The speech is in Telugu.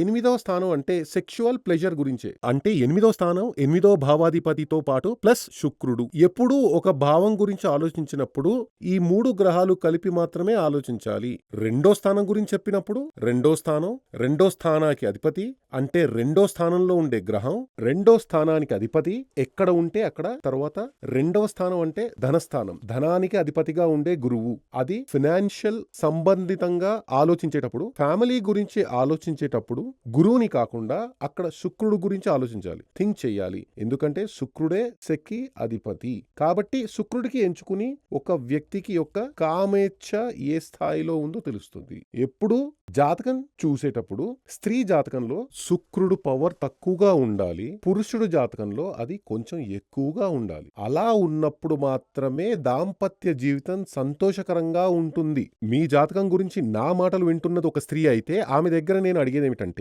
8వ స్థానం అంటే సెక్షువల్ ప్లెజర్ గురించే. అంటే 8వ స్థానం 8వ భావాధిపతితో పాటు ప్లస్ శుక్రుడు. ఎప్పుడూ ఒక భావం గురించి ఆలోచించినప్పుడు ఈ 3 గ్రహాలు కలిపి మాత్రమే ఆలోచించాలి. రెండో స్థానం గురించి చెప్పినప్పుడు రెండో స్థానానికి అధిపతి అంటే రెండో స్థానంలో ఉండే గ్రహం, రెండో స్థానానికి అధిపతి ఎక్కడ ఉంటే అక్కడ. తర్వాత రెండవ స్థానం అంటే ధనస్థానం, ధనానికి అధిపతిగా ఉండే గురువు. అది ఫినాన్షియల్ సంబంధితంగా ఆలోచించేటప్పుడు, ఫ్యామిలీ గురించి ఆలోచించేటప్పుడు గురువుని కాకుండా అక్కడ శుక్రుడు గురించి ఆలోచించాలి, థింక్ చెయ్యాలి. ఎందుకంటే శుక్రుడే శక్తి అధిపతి. కాబట్టి శుక్రుడికి ఎంచుకుని ఒక వ్యక్తికి యొక్క కామేచ్ఛ ఏ స్థాయిలో ఉందో తెలుస్తుంది. ఎప్పుడు జాతకం చూసేటప్పుడు స్త్రీ జాతకంలో శుక్రుడు పవర్ తక్కువగా ఉండాలి, పురుషుడు జాతకంలో అది కొంచెం ఎక్కువగా ఉండాలి. అలా ఉన్నప్పుడు మాత్రమే దాంపత్య జీవితం సంతోషకరంగా ఉంటుంది. మీ జాతకం గురించి నా మాటలు వింటున్నది ఒక స్త్రీ అయితే ఆమె దగ్గర నేను అడిగేది ఏమిటంటే